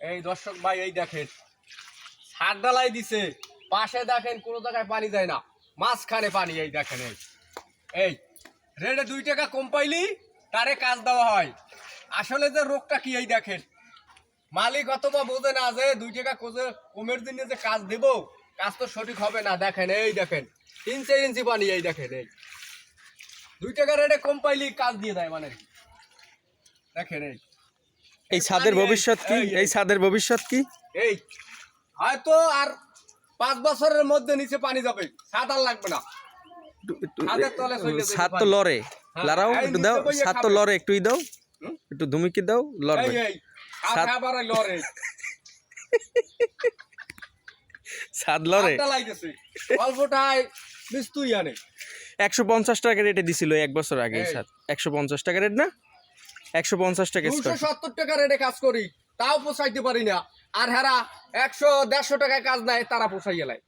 এই দর্শক ভাই এই দেখেন ছাদ ঢালাই দিছে, পাশে দেখেন কোনো জায়গায় পানি যায় না, মাঝখানে পানি। এই দেখেন এই রেটে 2 টাকা কম পাইলি তারে কাজ দেওয়া হয়। আসলে যে রোগটা কি এই দেখেন, মালিক অথবা বোঝে না যে 2 টাকা কমের দিনে যে কাজ দেব, কাজ তো সঠিক হবে না। দেখেন এই দেখেন 3-4 ইঞ্চি পানি। এই দেখেন এই 2 টাকা রেটে কম পাইলি কাজ দিয়ে দেয় মানে। দেখেন এই ছাদের ভবিষ্যৎ কি? এই ছাদের ভবিষ্যৎ কি? এই হয়তো আর 5 বছরের মধ্যে নিচে পানি যাবে, ছাদ আর লাগবে না। ছাদ তো লড়ে, লারাও একটু দাও, ছাদ তো লড়ে, একটুই দাও, একটু ধুমুকি দাও, লড়বে। ছাদ লড়ে অল্পটাই মিস্তুই আনে 150 টাকা রেটে দিছিল 1 বছর আগে। ছাদ 150 টাকা রেট না, 150 টাকা, 270 টাকা রেটে কাজ করি, তাও পোষাইতে পারি না। আর হেরা 100-150 টাকায় কাজ নেয়, তারা পোষাই গেলায়।